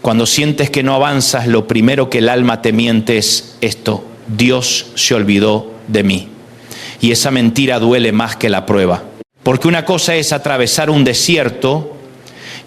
Cuando sientes que no avanzas, lo primero que el alma te miente es esto: Dios se olvidó de mí. Y esa mentira duele más que la prueba. Porque una cosa es atravesar un desierto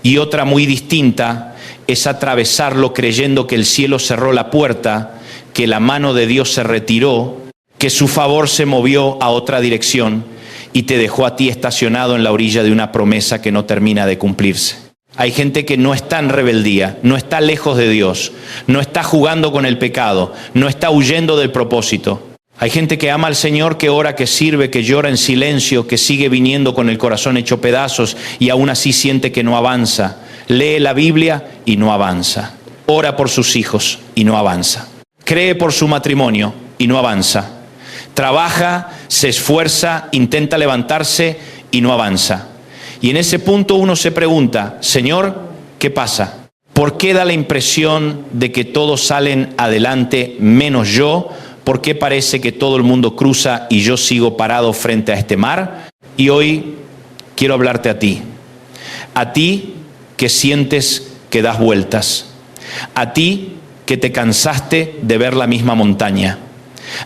y otra muy distinta es atravesarlo creyendo que el cielo cerró la puerta, que la mano de Dios se retiró, que su favor se movió a otra dirección y te dejó a ti estacionado en la orilla de una promesa que no termina de cumplirse. Hay gente que no está en rebeldía, no está lejos de Dios, no está jugando con el pecado, no está huyendo del propósito. Hay gente que ama al Señor, que ora, que sirve, que llora en silencio, que sigue viniendo con el corazón hecho pedazos y aún así siente que no avanza. Lee la Biblia y no avanza. Ora por sus hijos y no avanza. Cree por su matrimonio y no avanza. Trabaja, se esfuerza, intenta levantarse y no avanza. Y en ese punto uno se pregunta: Señor, ¿qué pasa? ¿Por qué da la impresión de que todos salen adelante menos yo? ¿Por qué parece que todo el mundo cruza y yo sigo parado frente a este mar? Y hoy quiero hablarte a ti que sientes que das vueltas, a ti que te cansaste de ver la misma montaña,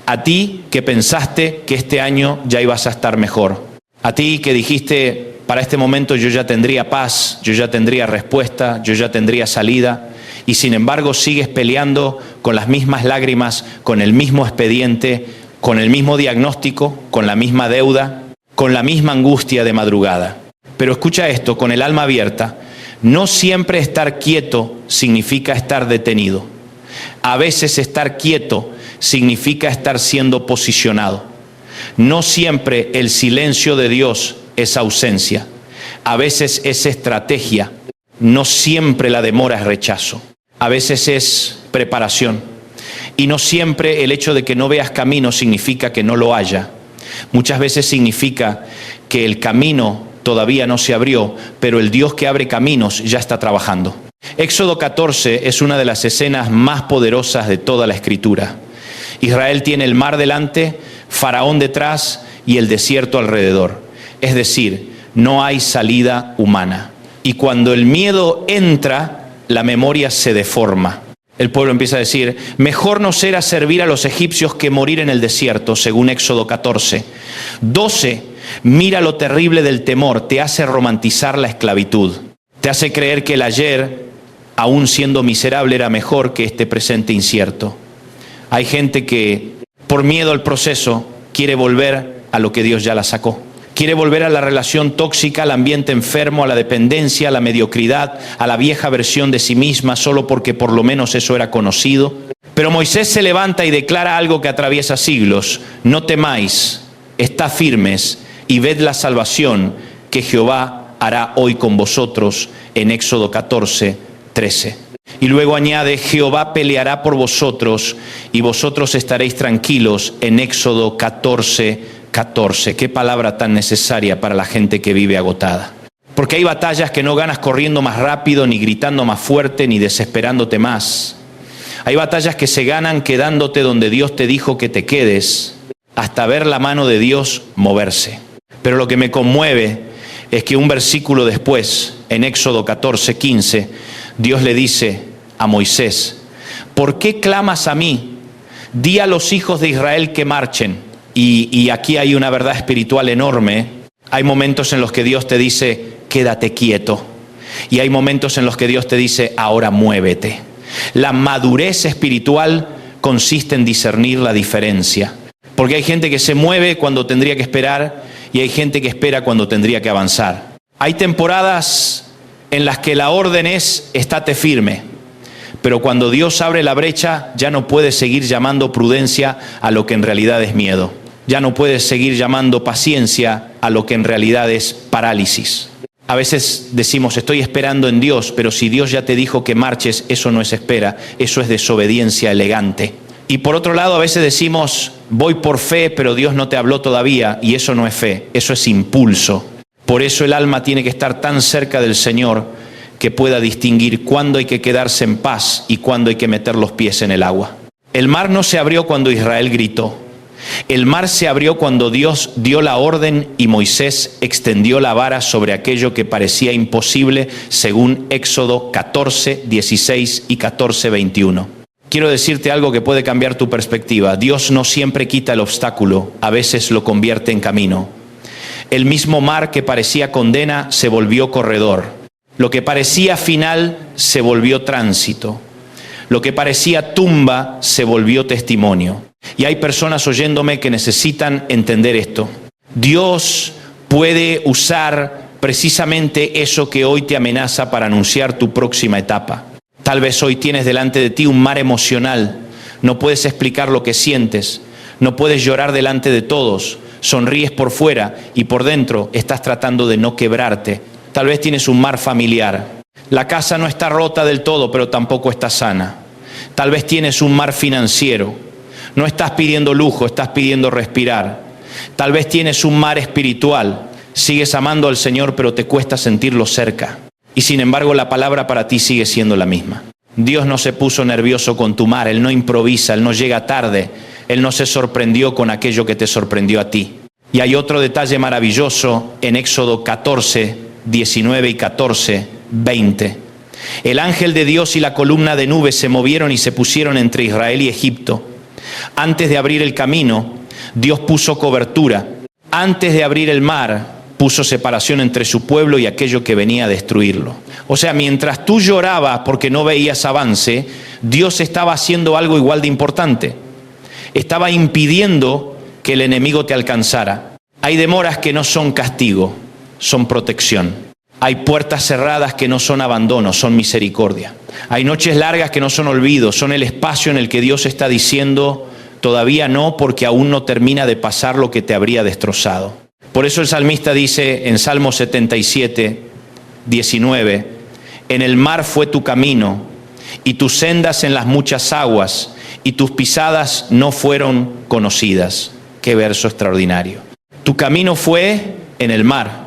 a ti que pensaste que este año ya ibas a estar mejor, a ti que dijiste: para este momento yo ya tendría paz, yo ya tendría respuesta, yo ya tendría salida, y sin embargo sigues peleando con las mismas lágrimas, con el mismo expediente, con el mismo diagnóstico, con la misma deuda, con la misma angustia de madrugada. Pero escucha esto, con el alma abierta: no siempre estar quieto significa estar detenido. A veces estar quieto significa estar siendo posicionado. No siempre el silencio de Dios es ausencia. A veces es estrategia. No siempre la demora es rechazo. A veces es preparación. Y no siempre el hecho de que no veas camino significa que no lo haya. Muchas veces significa que el camino todavía no se abrió, pero el Dios que abre caminos ya está trabajando. Éxodo 14 es una de las escenas más poderosas de toda la Escritura. Israel tiene el mar delante, Faraón detrás y el desierto alrededor. Es decir, no hay salida humana. Y cuando el miedo entra, la memoria se deforma. El pueblo empieza a decir: mejor nos era servir a los egipcios que morir en el desierto, según Éxodo 14. 12, mira lo terrible del temor, te hace romantizar la esclavitud. Te hace creer que el ayer, aún siendo miserable, era mejor que este presente incierto. Hay gente que, por miedo al proceso, quiere volver a lo que Dios ya la sacó. Quiere volver a la relación tóxica, al ambiente enfermo, a la dependencia, a la mediocridad, a la vieja versión de sí misma, solo porque por lo menos eso era conocido. Pero Moisés se levanta y declara algo que atraviesa siglos: no temáis, estad firmes y ved la salvación que Jehová hará hoy con vosotros, en Éxodo 14, 13. Y luego añade: Jehová peleará por vosotros y vosotros estaréis tranquilos, en Éxodo 14, 14. Qué palabra tan necesaria para la gente que vive agotada. Porque hay batallas que no ganas corriendo más rápido, ni gritando más fuerte, ni desesperándote más. Hay batallas que se ganan quedándote donde Dios te dijo que te quedes, hasta ver la mano de Dios moverse. Pero lo que me conmueve es que un versículo después, en Éxodo 14, 15, Dios le dice a Moisés: ¿por qué clamas a mí? Di a los hijos de Israel que marchen. Y aquí hay una verdad espiritual enorme. Hay momentos en los que Dios te dice: quédate quieto. Y hay momentos en los que Dios te dice: ahora muévete. La madurez espiritual consiste en discernir la diferencia. Porque hay gente que se mueve cuando tendría que esperar y hay gente que espera cuando tendría que avanzar. Hay temporadas en las que la orden es: estate firme. Pero cuando Dios abre la brecha, ya no puedes seguir llamando prudencia a lo que en realidad es miedo. Ya no puedes seguir llamando paciencia a lo que en realidad es parálisis. A veces decimos: estoy esperando en Dios, pero si Dios ya te dijo que marches, eso no es espera, eso es desobediencia elegante. Y por otro lado, a veces decimos: voy por fe, pero Dios no te habló todavía, y eso no es fe, eso es impulso. Por eso el alma tiene que estar tan cerca del Señor que pueda distinguir cuándo hay que quedarse en paz y cuándo hay que meter los pies en el agua. El mar no se abrió cuando Israel gritó. El mar se abrió cuando Dios dio la orden y Moisés extendió la vara sobre aquello que parecía imposible, según Éxodo 14, 16 y 14, 21. Quiero decirte algo que puede cambiar tu perspectiva. Dios no siempre quita el obstáculo, a veces lo convierte en camino. El mismo mar que parecía condena se volvió corredor. Lo que parecía final se volvió tránsito. Lo que parecía tumba se volvió testimonio. Y hay personas oyéndome que necesitan entender esto. Dios puede usar precisamente eso que hoy te amenaza para anunciar tu próxima etapa. Tal vez hoy tienes delante de ti un mar emocional. No puedes explicar lo que sientes. No puedes llorar delante de todos. Sonríes por fuera y por dentro estás tratando de no quebrarte. Tal vez tienes un mar familiar. La casa no está rota del todo, pero tampoco está sana. Tal vez tienes un mar financiero. No estás pidiendo lujo, estás pidiendo respirar. Tal vez tienes un mar espiritual. Sigues amando al Señor, pero te cuesta sentirlo cerca. Y sin embargo, la palabra para ti sigue siendo la misma. Dios no se puso nervioso con tu mar. Él no improvisa, Él no llega tarde. Él no se sorprendió con aquello que te sorprendió a ti. Y hay otro detalle maravilloso en Éxodo 14, 19 y 14, 20. El ángel de Dios y la columna de nube se movieron y se pusieron entre Israel y Egipto. Antes de abrir el camino, Dios puso cobertura. Antes de abrir el mar, puso separación entre su pueblo y aquello que venía a destruirlo. O sea, mientras tú llorabas porque no veías avance, Dios estaba haciendo algo igual de importante. Estaba impidiendo que el enemigo te alcanzara. Hay demoras que no son castigo, son protección. Hay puertas cerradas que no son abandono, son misericordia. Hay noches largas que no son olvido, son el espacio en el que Dios está diciendo, todavía no, porque aún no termina de pasar lo que te habría destrozado. Por eso el salmista dice en Salmo 77, 19, en el mar fue tu camino, y tus sendas en las muchas aguas, y tus pisadas no fueron conocidas. Qué verso extraordinario. Tu camino fue en el mar,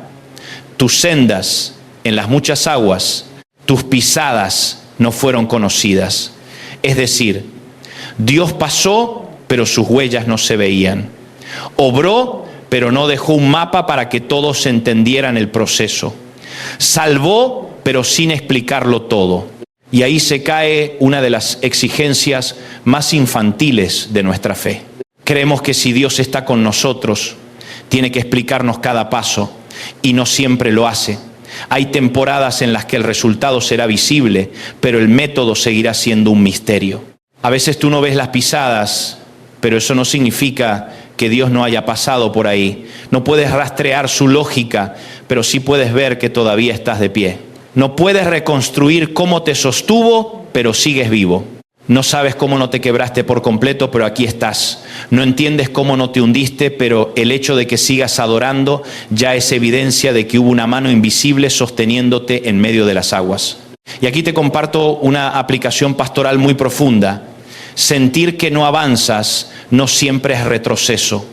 tus sendas en las muchas aguas, tus pisadas no fueron conocidas. Es decir, Dios pasó, pero sus huellas no se veían. Obró, pero no dejó un mapa para que todos entendieran el proceso. Salvó, pero sin explicarlo todo. Y ahí se cae una de las exigencias más infantiles de nuestra fe. Creemos que si Dios está con nosotros, tiene que explicarnos cada paso, y no siempre lo hace. Hay temporadas en las que el resultado será visible, pero el método seguirá siendo un misterio. A veces tú no ves las pisadas, pero eso no significa que Dios no haya pasado por ahí. No puedes rastrear su lógica, pero sí puedes ver que todavía estás de pie. No puedes reconstruir cómo te sostuvo, pero sigues vivo. No sabes cómo no te quebraste por completo, pero aquí estás. No entiendes cómo no te hundiste, pero el hecho de que sigas adorando ya es evidencia de que hubo una mano invisible sosteniéndote en medio de las aguas. Y aquí te comparto una aplicación pastoral muy profunda. Sentir que no avanzas no siempre es retroceso.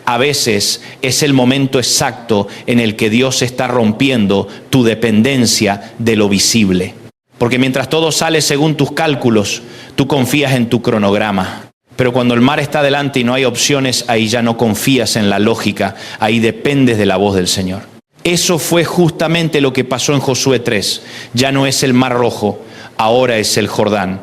A veces es el momento exacto en el que Dios está rompiendo tu dependencia de lo visible. Porque mientras todo sale según tus cálculos, tú confías en tu cronograma. Pero cuando el mar está delante y no hay opciones, ahí ya no confías en la lógica, ahí dependes de la voz del Señor. Eso fue justamente lo que pasó en Josué 3. Ya no es el Mar Rojo, ahora es el Jordán.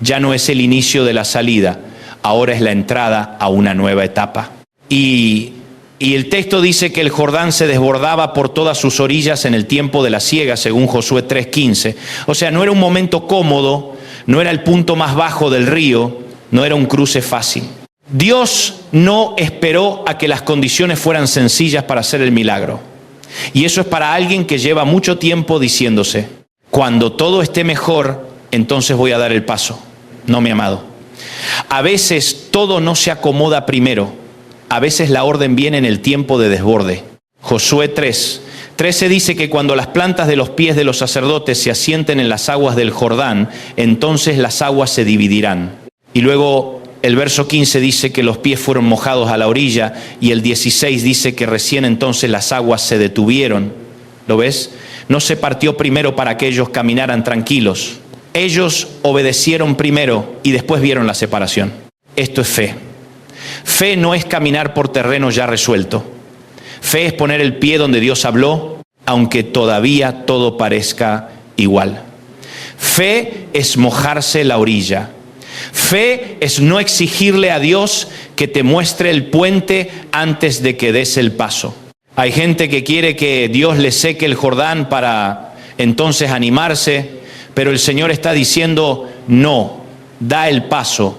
Ya no es el inicio de la salida, ahora es la entrada a una nueva etapa. Y el texto dice que el Jordán se desbordaba por todas sus orillas en el tiempo de la siega, según Josué 3:15. O sea, no era un momento cómodo, no era el punto más bajo del río, no era un cruce fácil. Dios no esperó a que las condiciones fueran sencillas para hacer el milagro. Y eso es para alguien que lleva mucho tiempo diciéndose, cuando todo esté mejor, entonces voy a dar el paso. No, mi amado. A veces todo no se acomoda primero. A veces la orden viene en el tiempo de desborde. Josué 3:13 dice que cuando las plantas de los pies de los sacerdotes se asienten en las aguas del Jordán, entonces las aguas se dividirán. Y luego el verso 15 dice que los pies fueron mojados a la orilla, y el 16 dice que recién entonces las aguas se detuvieron. ¿Lo ves? No se partió primero para que ellos caminaran tranquilos. Ellos obedecieron primero y después vieron la separación. Esto es fe. Fe no es caminar por terreno ya resuelto. Fe es poner el pie donde Dios habló, aunque todavía todo parezca igual. Fe es mojarse la orilla. Fe es no exigirle a Dios que te muestre el puente antes de que des el paso. Hay gente que quiere que Dios le seque el Jordán para entonces animarse, pero el Señor está diciendo, no, da el paso.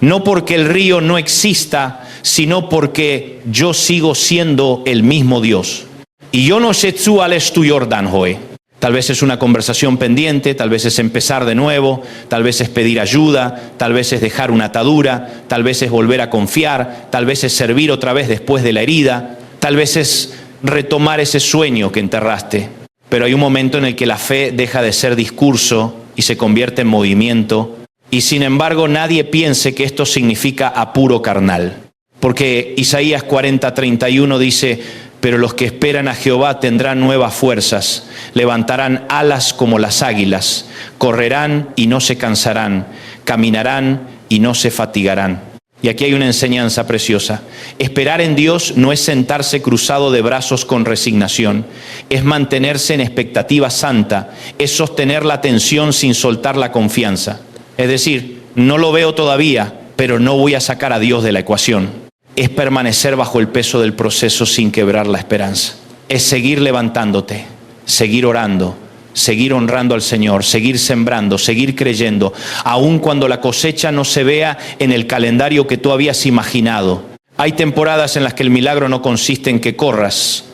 No porque el río no exista, sino porque yo sigo siendo el mismo Dios. Y yo no sé tú al es tu Jordán hoy. Tal vez es una conversación pendiente, tal vez es empezar de nuevo, tal vez es pedir ayuda, tal vez es dejar una atadura, tal vez es volver a confiar, tal vez es servir otra vez después de la herida, tal vez es retomar ese sueño que enterraste. Pero hay un momento en el que la fe deja de ser discurso y se convierte en movimiento. Y sin embargo nadie piense que esto significa apuro carnal. Porque Isaías 40:31 dice, pero los que esperan a Jehová tendrán nuevas fuerzas, levantarán alas como las águilas, correrán y no se cansarán, caminarán y no se fatigarán. Y aquí hay una enseñanza preciosa. Esperar en Dios no es sentarse cruzado de brazos con resignación, es mantenerse en expectativa santa, es sostener la atención sin soltar la confianza. Es decir, no lo veo todavía, pero no voy a sacar a Dios de la ecuación. Es permanecer bajo el peso del proceso sin quebrar la esperanza. Es seguir levantándote, seguir orando, seguir honrando al Señor, seguir sembrando, seguir creyendo, aun cuando la cosecha no se vea en el calendario que tú habías imaginado. Hay temporadas en las que el milagro no consiste en que corras,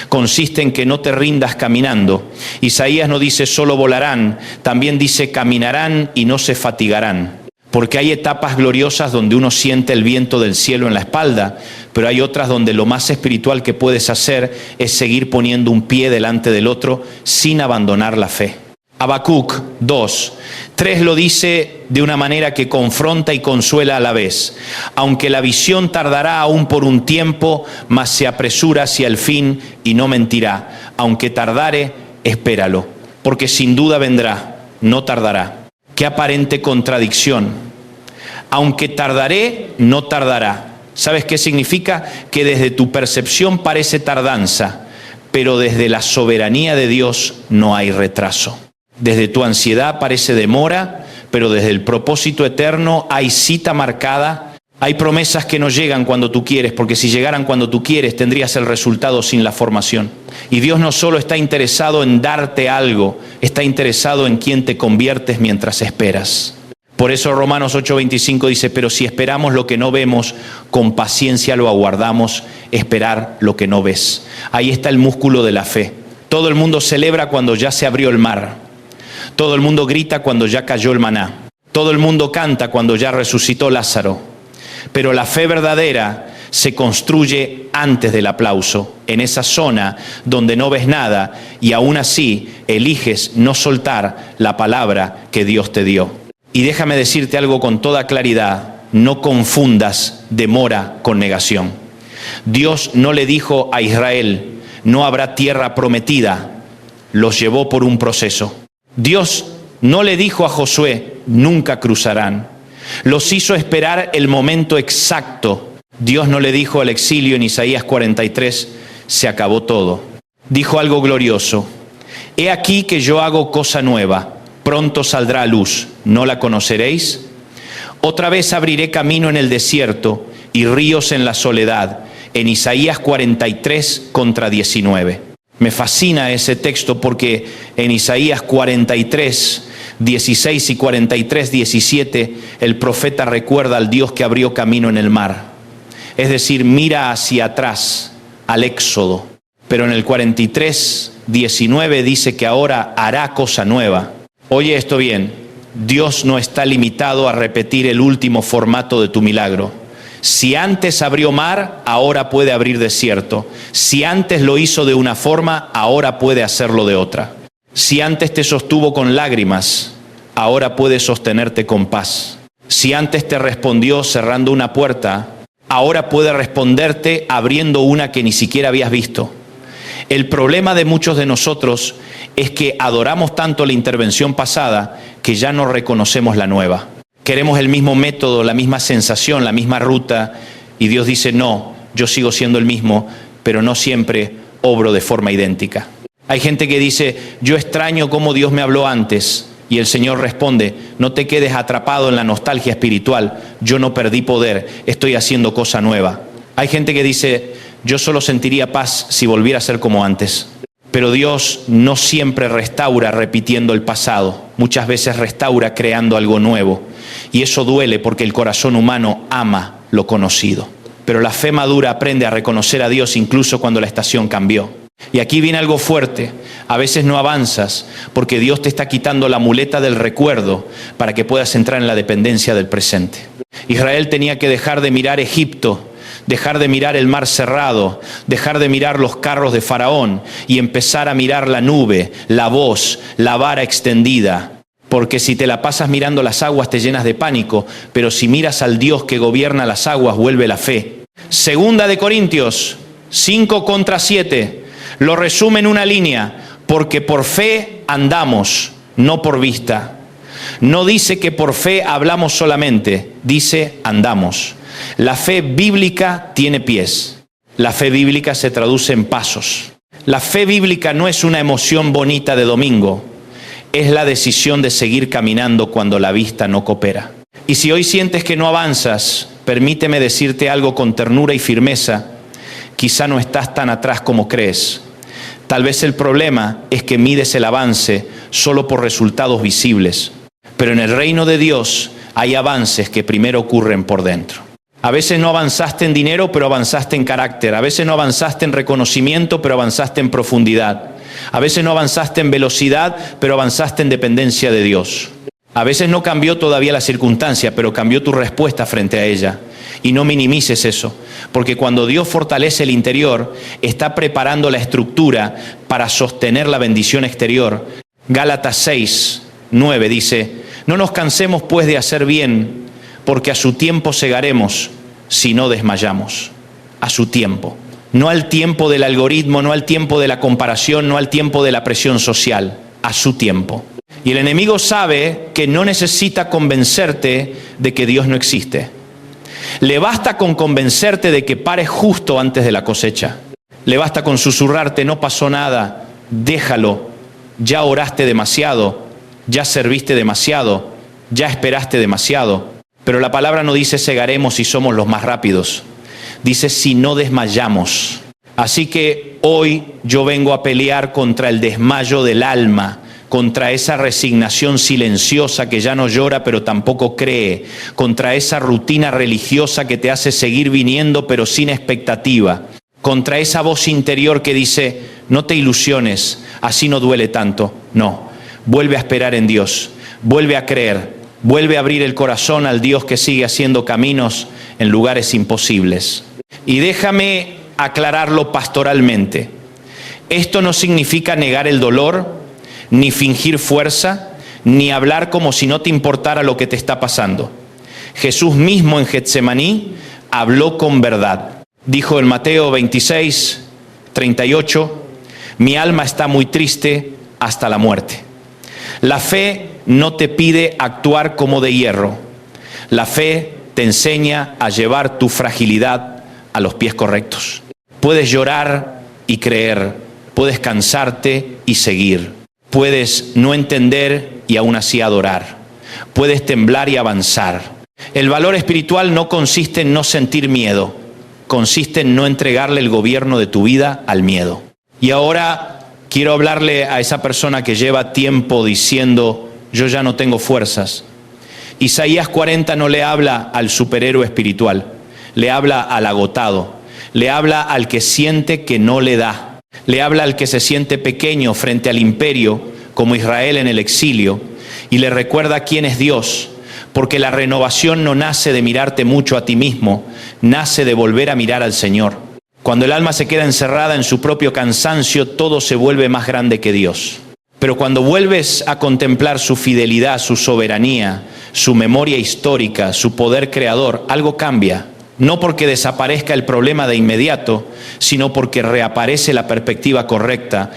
consiste en que no te rindas caminando. Isaías no dice solo volarán, también dice caminarán y no se fatigarán. Porque hay etapas gloriosas donde uno siente el viento del cielo en la espalda, pero hay otras donde lo más espiritual que puedes hacer es seguir poniendo un pie delante del otro sin abandonar la fe. Habacuc 2:3 lo dice de una manera que confronta y consuela a la vez. Aunque la visión tardará aún por un tiempo, mas se apresura hacia el fin y no mentirá. Aunque tardare, espéralo, porque sin duda vendrá, no tardará. Qué aparente contradicción. Aunque tardaré, no tardará. ¿Sabes qué significa? Que desde tu percepción parece tardanza, pero desde la soberanía de Dios no hay retraso. Desde tu ansiedad parece demora, pero desde el propósito eterno hay cita marcada. Hay promesas que no llegan cuando tú quieres, porque si llegaran cuando tú quieres, tendrías el resultado sin la formación. Y Dios no solo está interesado en darte algo, está interesado en quién te conviertes mientras esperas. Por eso Romanos 8:25 dice, pero si esperamos lo que no vemos, con paciencia lo aguardamos, esperar lo que no ves. Ahí está el músculo de la fe. Todo el mundo celebra cuando ya se abrió el mar. Todo el mundo grita cuando ya cayó el maná. Todo el mundo canta cuando ya resucitó Lázaro. Pero la fe verdadera se construye antes del aplauso, en esa zona donde no ves nada y aún así eliges no soltar la palabra que Dios te dio. Y déjame decirte algo con toda claridad, no confundas demora con negación. Dios no le dijo a Israel, no habrá tierra prometida, los llevó por un proceso. Dios no le dijo a Josué, nunca cruzarán. Los hizo esperar el momento exacto. Dios no le dijo al exilio en Isaías 43, se acabó todo. Dijo algo glorioso. He aquí que yo hago cosa nueva, pronto saldrá a luz, ¿no la conoceréis? Otra vez abriré camino en el desierto y ríos en la soledad. En Isaías 43:19. Me fascina ese texto porque en Isaías 43:16 y 43:17, el profeta recuerda al Dios que abrió camino en el mar. Es decir, mira hacia atrás, al Éxodo. Pero en el 43:19 dice que ahora hará cosa nueva. Oye esto bien, Dios no está limitado a repetir el último formato de tu milagro. Si antes abrió mar, ahora puede abrir desierto. Si antes lo hizo de una forma, ahora puede hacerlo de otra. Si antes te sostuvo con lágrimas, ahora puede sostenerte con paz. Si antes te respondió cerrando una puerta, ahora puede responderte abriendo una que ni siquiera habías visto. El problema de muchos de nosotros es que adoramos tanto la intervención pasada que ya no reconocemos la nueva. Queremos el mismo método, la misma sensación, la misma ruta Y Dios dice, no, yo sigo siendo el mismo, pero no siempre obro de forma idéntica. Hay gente que dice, yo extraño cómo Dios me habló antes. Y el Señor responde, no te quedes atrapado en la nostalgia espiritual. Yo no perdí poder, estoy haciendo cosa nueva. Hay gente que dice, yo solo sentiría paz si volviera a ser como antes. Pero Dios no siempre restaura repitiendo el pasado. Muchas veces restaura creando algo nuevo. Y eso duele porque el corazón humano ama lo conocido. Pero la fe madura aprende a reconocer a Dios incluso cuando la estación cambió. Y aquí viene algo fuerte. A veces no avanzas porque Dios te está quitando la muleta del recuerdo para que puedas entrar en la dependencia del presente. Israel tenía que dejar de mirar Egipto, dejar de mirar el mar cerrado, dejar de mirar los carros de Faraón y empezar a mirar la nube, la voz, la vara extendida. Porque si te la pasas mirando las aguas te llenas de pánico, pero si miras al Dios que gobierna las aguas vuelve la fe. Segunda de Corintios 5:7 lo resume en una línea, porque por fe andamos, no por vista. No dice que por fe hablamos solamente, dice andamos. La fe bíblica tiene pies. La fe bíblica se traduce en pasos. La fe bíblica no es una emoción bonita de domingo, es la decisión de seguir caminando cuando la vista no coopera. Y si hoy sientes que no avanzas, permíteme decirte algo con ternura y firmeza. Quizá no estás tan atrás como crees. Tal vez el problema es que mides el avance solo por resultados visibles. Pero en el reino de Dios hay avances que primero ocurren por dentro. A veces no avanzaste en dinero, pero avanzaste en carácter. A veces no avanzaste en reconocimiento, pero avanzaste en profundidad. A veces no avanzaste en velocidad, pero avanzaste en dependencia de Dios. A veces no cambió todavía la circunstancia, pero cambió tu respuesta frente a ella. Y no minimices eso, porque cuando Dios fortalece el interior, está preparando la estructura para sostener la bendición exterior. Gálatas 6:9 dice, no nos cansemos pues de hacer bien, porque a su tiempo segaremos si no desmayamos. A su tiempo. No al tiempo del algoritmo, no al tiempo de la comparación, no al tiempo de la presión social. A su tiempo. Y el enemigo sabe que no necesita convencerte de que Dios no existe. Le basta con convencerte de que pares justo antes de la cosecha. Le basta con susurrarte, no pasó nada, déjalo, ya oraste demasiado, ya serviste demasiado, ya esperaste demasiado. Pero la palabra no dice segaremos si somos los más rápidos. Dice si no desmayamos. Así que hoy yo vengo a pelear contra el desmayo del alma, contra esa resignación silenciosa que ya no llora pero tampoco cree, contra esa rutina religiosa que te hace seguir viniendo pero sin expectativa, contra esa voz interior que dice, no te ilusiones, así no duele tanto. No, vuelve a esperar en Dios, vuelve a creer, vuelve a abrir el corazón al Dios que sigue haciendo caminos en lugares imposibles. Y déjame aclararlo pastoralmente. Esto no significa negar el dolor, ni fingir fuerza, ni hablar como si no te importara lo que te está pasando. Jesús mismo en Getsemaní habló con verdad. Dijo en Mateo 26:38, mi alma está muy triste hasta la muerte. La fe no te pide actuar como de hierro. La fe te enseña a llevar tu fragilidad a los pies correctos. Puedes llorar y creer, puedes cansarte y seguir. Puedes no entender y aún así adorar. Puedes temblar y avanzar. El valor espiritual no consiste en no sentir miedo. Consiste en no entregarle el gobierno de tu vida al miedo. Y ahora quiero hablarle a esa persona que lleva tiempo diciendo, yo ya no tengo fuerzas. Isaías 40 no le habla al superhéroe espiritual. Le habla al agotado. Le habla al que siente que no le da. Le habla al que se siente pequeño frente al imperio, como Israel en el exilio, y le recuerda quién es Dios, porque la renovación no nace de mirarte mucho a ti mismo, nace de volver a mirar al Señor. Cuando el alma se queda encerrada en su propio cansancio, todo se vuelve más grande que Dios. Pero cuando vuelves a contemplar su fidelidad, su soberanía, su memoria histórica, su poder creador, algo cambia. No porque desaparezca el problema de inmediato, sino porque reaparece la perspectiva correcta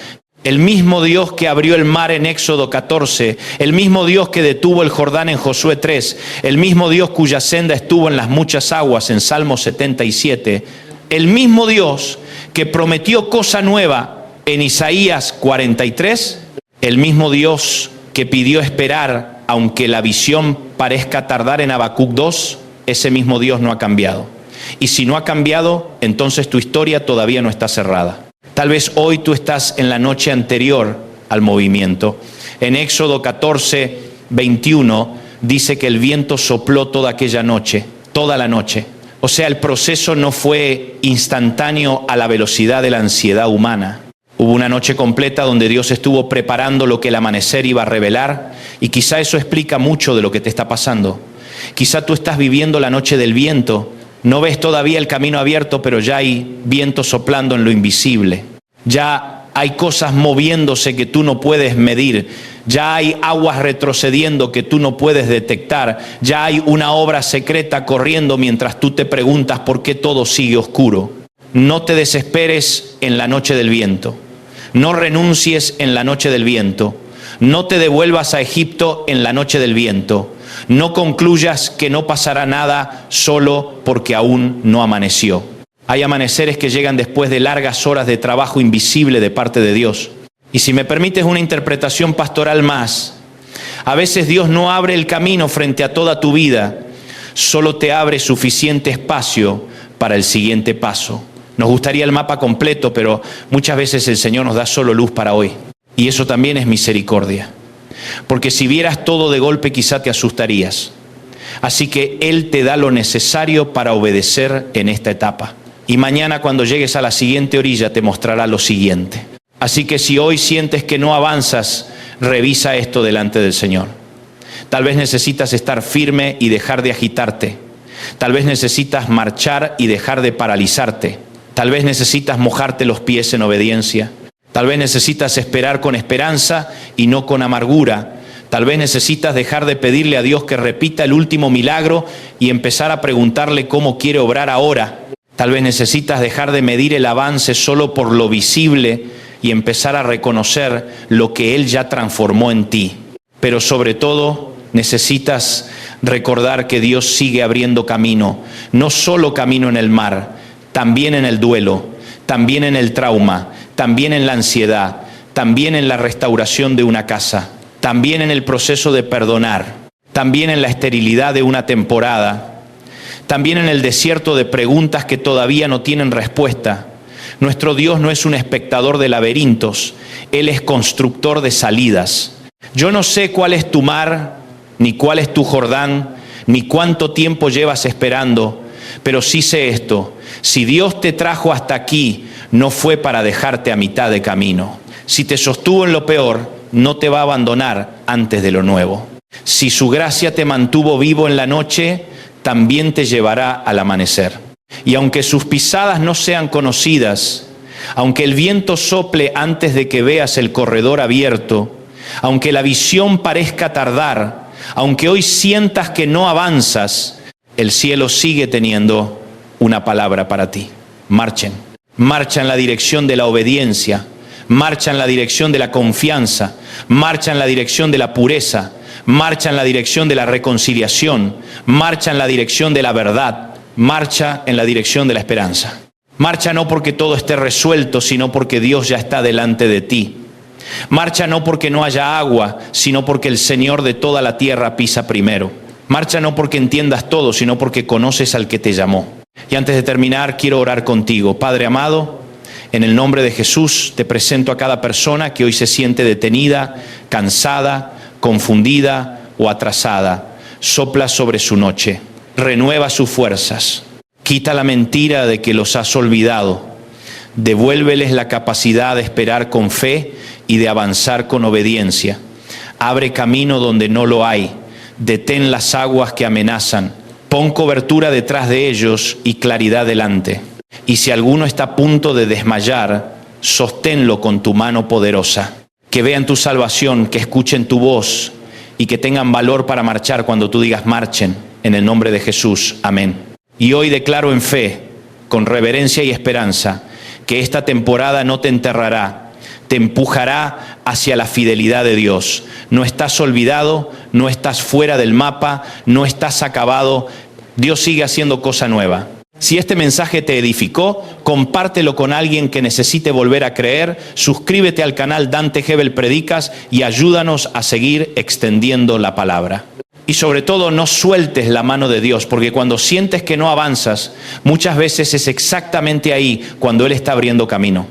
El mismo Dios que abrió el mar en Éxodo 14, el mismo Dios que detuvo el Jordán en Josué 3, el mismo Dios cuya senda estuvo en las muchas aguas en Salmo 77, el mismo Dios que prometió cosa nueva en Isaías 43, el mismo Dios que pidió esperar aunque la visión parezca tardar en Habacuc 2, ese mismo Dios no ha cambiado. Y si no ha cambiado, entonces tu historia todavía no está cerrada. Tal vez hoy tú estás en la noche anterior al movimiento. En Éxodo 14, 21 dice que el viento sopló toda aquella noche, toda la noche. O sea, el proceso no fue instantáneo a la velocidad de la ansiedad humana. Hubo una noche completa donde Dios estuvo preparando lo que el amanecer iba a revelar, y quizá eso explica mucho de lo que te está pasando. Quizá tú estás viviendo la noche del viento. No ves todavía el camino abierto, pero ya hay viento soplando en lo invisible. Ya hay cosas moviéndose que tú no puedes medir. Ya hay aguas retrocediendo que tú no puedes detectar. Ya hay una obra secreta corriendo mientras tú te preguntas por qué todo sigue oscuro. No te desesperes en la noche del viento. No renuncies en la noche del viento. No te devuelvas a Egipto en la noche del viento. No concluyas que no pasará nada solo porque aún no amaneció. Hay amaneceres que llegan después de largas horas de trabajo invisible de parte de Dios. Y si me permites una interpretación pastoral más, a veces Dios no abre el camino frente a toda tu vida, solo te abre suficiente espacio para el siguiente paso. Nos gustaría el mapa completo, pero muchas veces el Señor nos da solo luz para hoy. Y eso también es misericordia. Porque si vieras todo de golpe quizá te asustarías. Así que Él te da lo necesario para obedecer en esta etapa. Y mañana cuando llegues a la siguiente orilla te mostrará lo siguiente. Así que si hoy sientes que no avanzas, revisa esto delante del Señor. Tal vez necesitas estar firme y dejar de agitarte. Tal vez necesitas marchar y dejar de paralizarte. Tal vez necesitas mojarte los pies en obediencia. Tal vez necesitas esperar con esperanza y no con amargura. Tal vez necesitas dejar de pedirle a Dios que repita el último milagro y empezar a preguntarle cómo quiere obrar ahora. Tal vez necesitas dejar de medir el avance solo por lo visible y empezar a reconocer lo que Él ya transformó en ti. Pero sobre todo necesitas recordar que Dios sigue abriendo camino. No solo camino en el mar, también en el duelo, también en el trauma, también en la ansiedad, también en la restauración de una casa, también en el proceso de perdonar, también en la esterilidad de una temporada, también en el desierto de preguntas que todavía no tienen respuesta. Nuestro Dios no es un espectador de laberintos, Él es constructor de salidas. Yo no sé cuál es tu mar, ni cuál es tu Jordán, ni cuánto tiempo llevas esperando, pero sí sé esto: si Dios te trajo hasta aquí, no fue para dejarte a mitad de camino. Si te sostuvo en lo peor, no te va a abandonar antes de lo nuevo. Si su gracia te mantuvo vivo en la noche, también te llevará al amanecer. Y aunque sus pisadas no sean conocidas, aunque el viento sople antes de que veas el corredor abierto, aunque la visión parezca tardar, aunque hoy sientas que no avanzas, el cielo sigue teniendo una palabra para ti. Marchen. Marcha en la dirección de la obediencia, marcha en la dirección de la confianza, marcha en la dirección de la pureza, marcha en la dirección de la reconciliación, marcha en la dirección de la verdad, marcha en la dirección de la esperanza. Marcha no porque todo esté resuelto, sino porque Dios ya está delante de ti. Marcha no porque no haya agua, sino porque el Señor de toda la tierra pisa primero. Marcha no porque entiendas todo, sino porque conoces al que te llamó. Y antes de terminar, quiero orar contigo. Padre amado, en el nombre de Jesús te presento a cada persona que hoy se siente detenida, cansada, confundida o atrasada. Sopla sobre su noche, renueva sus fuerzas, quita la mentira de que los has olvidado, devuélveles la capacidad de esperar con fe y de avanzar con obediencia. Abre camino donde no lo hay, detén las aguas que amenazan. Pon cobertura detrás de ellos y claridad delante. Y si alguno está a punto de desmayar, sosténlo con tu mano poderosa. Que vean tu salvación, que escuchen tu voz y que tengan valor para marchar cuando tú digas marchen. En el nombre de Jesús. Amén. Y hoy declaro en fe, con reverencia y esperanza, que esta temporada no te enterrará. te empujará hacia la fidelidad de Dios. No estás olvidado, no estás fuera del mapa, no estás acabado. Dios sigue haciendo cosa nueva. Si este mensaje te edificó, compártelo con alguien que necesite volver a creer, suscríbete al canal Dante Gebel Predicas y ayúdanos a seguir extendiendo la palabra. Y sobre todo, no sueltes la mano de Dios, porque cuando sientes que no avanzas, muchas veces es exactamente ahí cuando Él está abriendo camino.